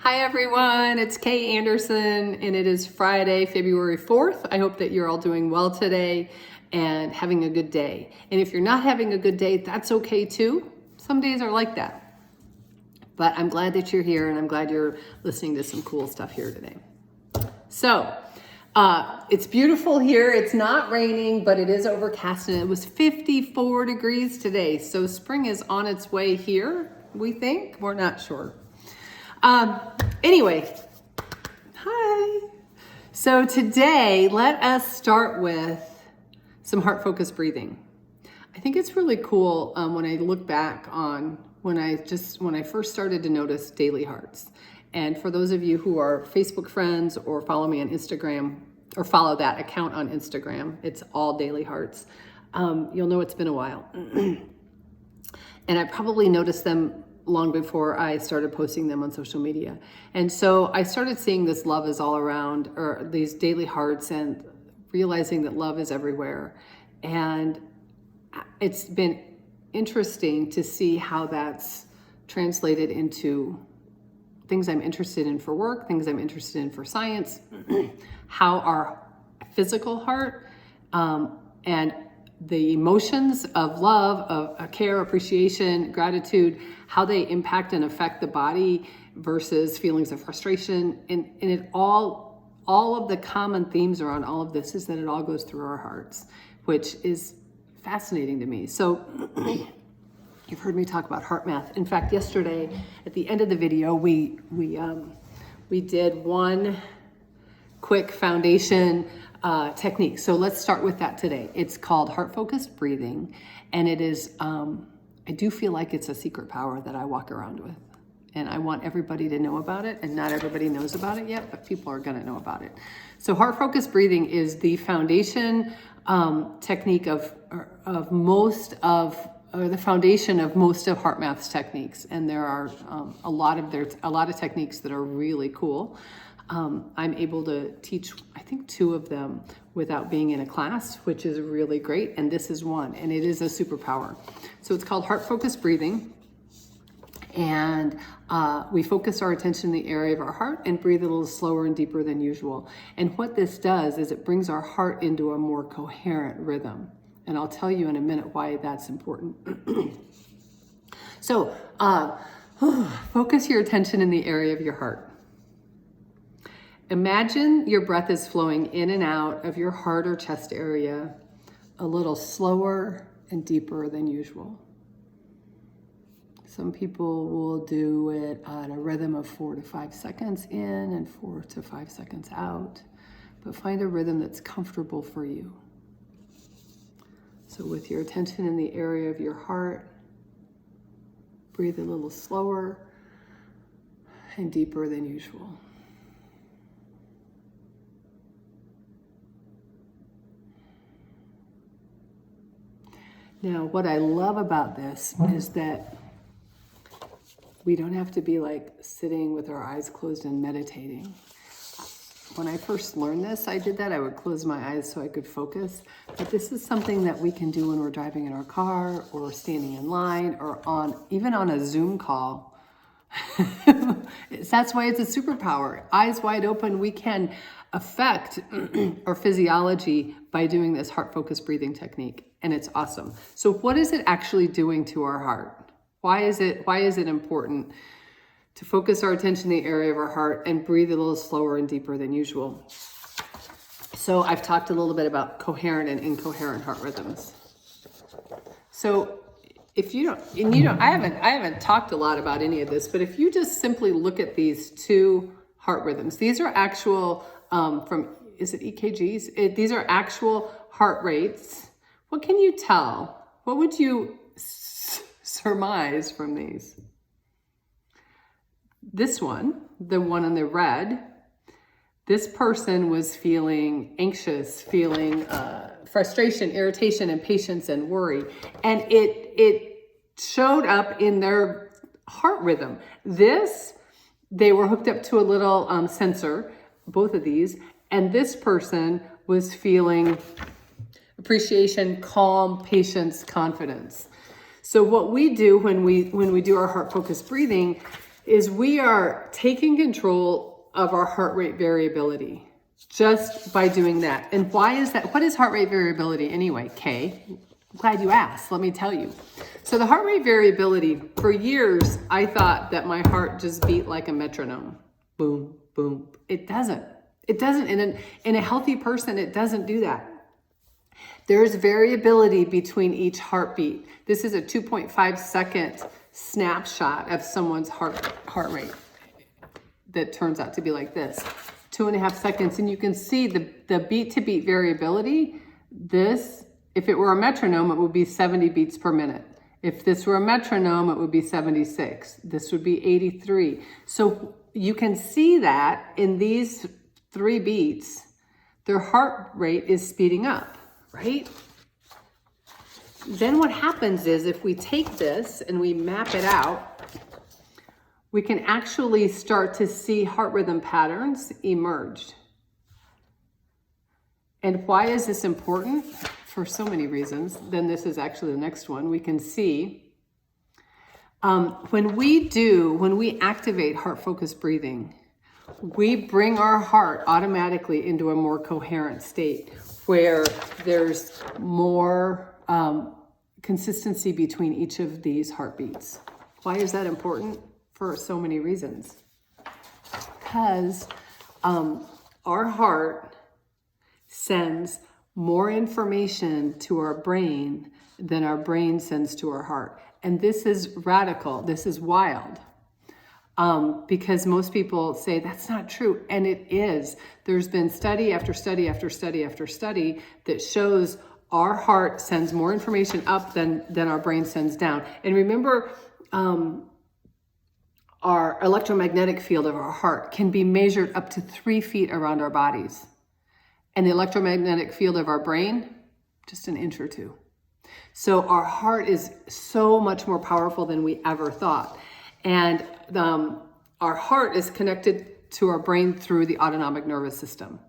Hi everyone, it's Kay Anderson and it is Friday, February 4th. I hope that you're all doing well today and having a good day. And if you're not having a good day, that's okay too. Some days are like that. But I'm glad that you're here and I'm glad you're listening to some cool stuff here today. So, it's beautiful here. It's not raining, but it is overcast and it was 54 degrees today. So spring is on its way here, we think. We're not sure. Anyway, hi. So today, let us start with some heart-focused breathing. I think it's really cool when I look back on when I first started to notice daily hearts. And for those of you who are Facebook friends or follow me on Instagram or follow that account on Instagram, it's all daily hearts. You'll know it's been a while. And I probably noticed them long before I started posting them on social media. And so I started seeing this love is all around, or these daily hearts, and realizing that love is everywhere. And it's been interesting to see how that's translated into things I'm interested in for work, things I'm interested in for science, how our physical heart and the emotions of love, of care, appreciation, gratitude, how they impact and affect the body versus feelings of frustration. And it all of the common themes around all of this is that it all goes through our hearts, which is fascinating to me. So you've heard me talk about heart math. In fact, yesterday at the end of the video, we did one quick foundation technique. So let's start with that today. It's called heart-focused breathing, and it is, I do feel like it's a secret power that I walk around with, and I want everybody to know about it, and not everybody knows about it yet, but people are gonna know about it. So heart-focused breathing is the foundation technique of the foundation of most of HeartMath's techniques, and there are a lot of techniques that are really cool. I'm able to teach, I think, 2 of them without being in a class, which is really great. And this is one, and it is a superpower. So it's called heart-focused breathing. And we focus our attention in the area of our heart and breathe a little slower and deeper than usual. And what this does is it brings our heart into a more coherent rhythm. And I'll tell you in a minute why that's important. So focus your attention in the area of your heart. Imagine your breath is flowing in and out of your heart or chest area a little slower and deeper than usual. Some people will do it at a rhythm of 4 to 5 seconds in and 4 to 5 seconds out, but find a rhythm that's comfortable for you. So with your attention in the area of your heart, breathe a little slower and deeper than usual. Now, what I love about this is that we don't have to be like sitting with our eyes closed and meditating. When I first learned this, I did that. I would close my eyes so I could focus. But this is something that we can do when we're driving in our car or standing in line or even on a Zoom call. That's why it's a superpower. Eyes wide open, we can affect our physiology by doing this heart-focused breathing technique. And it's awesome. So what is it actually doing to our heart? Why is it important to focus our attention in the area of our heart and breathe a little slower and deeper than usual? So I've talked a little bit about coherent and incoherent heart rhythms. So if you don't, I haven't talked a lot about any of this, but if you just simply look at these 2 heart rhythms, these are actual is it EKGs? These are actual heart rates. What can you tell? What would you surmise from these? This one, the one in the red, this person was feeling anxious, feeling frustration, irritation, impatience, and worry. And it showed up in their heart rhythm. They were hooked up to a little sensor, both of these, and this person was feeling appreciation, calm, patience, confidence. So what we do when we do our heart-focused breathing is we are taking control of our heart rate variability just by doing that. And why is that? What is heart rate variability anyway, Kay? I'm glad you asked. Let me tell you. So the heart rate variability, for years, I thought that my heart just beat like a metronome. Boom, boom. It doesn't. It doesn't. In a healthy person, it doesn't do that. There's variability between each heartbeat. This is a 2.5 second snapshot of someone's heart rate that turns out to be like this. 2.5 seconds. And you can see the beat to beat variability. This, if it were a metronome, it would be 70 beats per minute. If this were a metronome, it would be 76. This would be 83. So you can see that in these 3 beats, their heart rate is speeding up, right? Then what happens is if we take this and we map it out, we can actually start to see heart rhythm patterns emerge. And why is this important? For so many reasons. Then this is actually the next one. We can see when we activate heart-focused breathing, we bring our heart automatically into a more coherent state where there's more consistency between each of these heartbeats. Why is that important? For so many reasons. Because our heart sends more information to our brain than our brain sends to our heart. And this is radical. This is wild. Because most people say that's not true. And it is. There's been study after study after study after study that shows our heart sends more information up than our brain sends down. And remember, our electromagnetic field of our heart can be measured up to 3 feet around our bodies. And the electromagnetic field of our brain, just 1 inch or 2. So our heart is so much more powerful than we ever thought. And our heart is connected to our brain through the autonomic nervous system.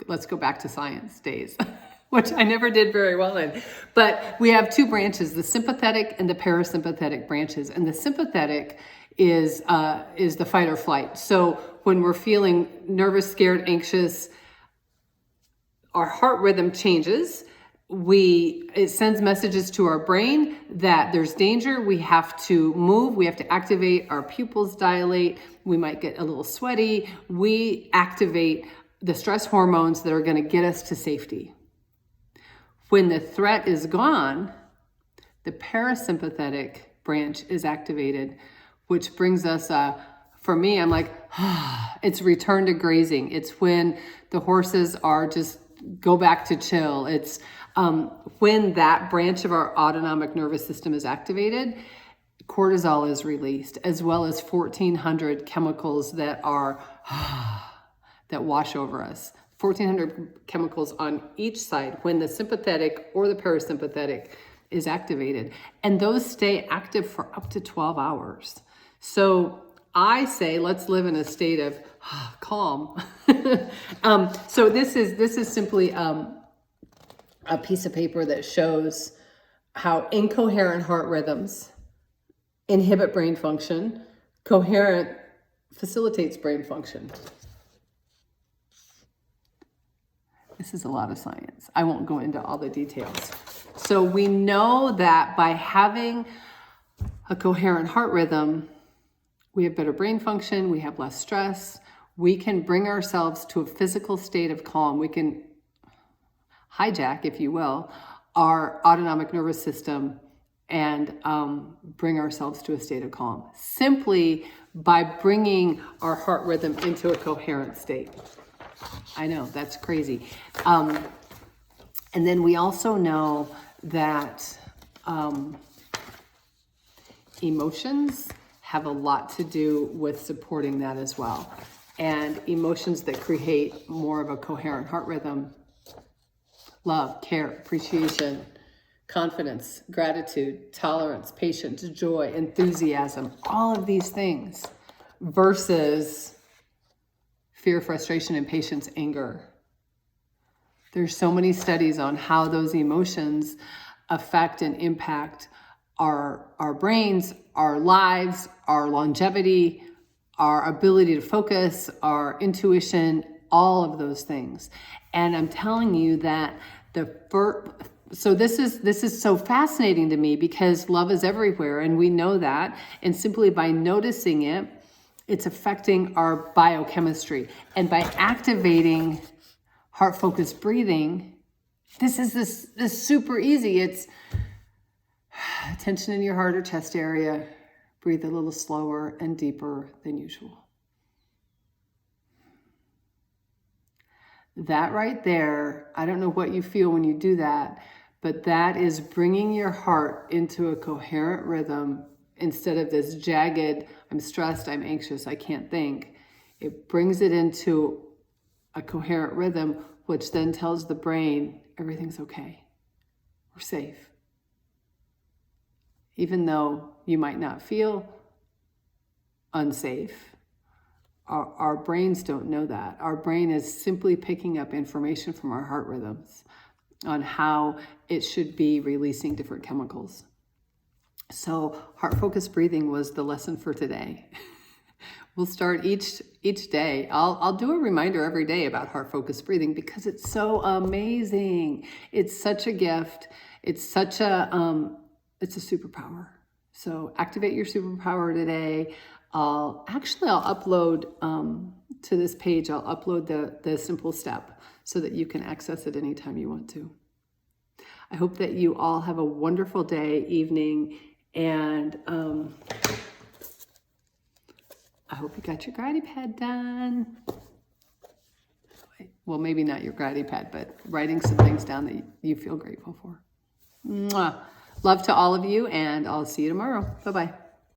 Let's go back to science days, which I never did very well in. But we have 2 branches, the sympathetic and the parasympathetic branches. And the sympathetic is the fight or flight. So when we're feeling nervous, scared, anxious, our heart rhythm changes. It sends messages to our brain that there's danger. We have to move. We have to activate. Our pupils dilate. We might get a little sweaty. We activate the stress hormones that are going to get us to safety. When the threat is gone, the parasympathetic branch is activated, which brings us, for me, I'm like, it's return to grazing. It's when the horses are just go back to chill. It's when that branch of our autonomic nervous system is activated, cortisol is released, as well as 1,400 chemicals that are that wash over us. 1,400 chemicals on each side when the sympathetic or the parasympathetic is activated. And those stay active for up to 12 hours. So I say, let's live in a state of calm. So this is simply a piece of paper that shows how incoherent heart rhythms inhibit brain function. Coherent facilitates brain function. This is a lot of science. I won't go into all the details. So we know that by having a coherent heart rhythm, we have better brain function, we have less stress, we can bring ourselves to a physical state of calm. We can hijack, if you will, our autonomic nervous system and bring ourselves to a state of calm simply by bringing our heart rhythm into a coherent state. I know, that's crazy. And then we also know that emotions have a lot to do with supporting that as well. And emotions that create more of a coherent heart rhythm: love, care, appreciation, confidence, gratitude, tolerance, patience, joy, enthusiasm, all of these things, versus fear, frustration, impatience, anger. There's so many studies on how those emotions affect and impact our brains, our lives, our longevity, our ability to focus, our intuition, all of those things. And I'm telling you that so this is so fascinating to me because love is everywhere and we know that. And simply by noticing it, it's affecting our biochemistry. And by activating heart-focused breathing, this is super easy. It's tension in your heart or chest area. Breathe a little slower and deeper than usual. That right there, I don't know what you feel when you do that, but that is bringing your heart into a coherent rhythm instead of this jagged, I'm stressed, I'm anxious, I can't think. It brings it into a coherent rhythm, which then tells the brain, everything's okay. We're safe. Even though you might not feel unsafe, our brains don't know that. Our brain is simply picking up information from our heart rhythms on how it should be releasing different chemicals. So heart-focused breathing was the lesson for today. We'll start each day. I'll do a reminder every day about heart-focused breathing because it's so amazing. It's such a gift. It's such a it's a superpower. So activate your superpower today. I'll upload to this page. I'll upload the simple step so that you can access it anytime you want to. I hope that you all have a wonderful day, evening, and I hope you got your gratitude pad done. Well, maybe not your gratitude pad, but writing some things down that you feel grateful for. Mwah. Love to all of you, and I'll see you tomorrow. Bye-bye.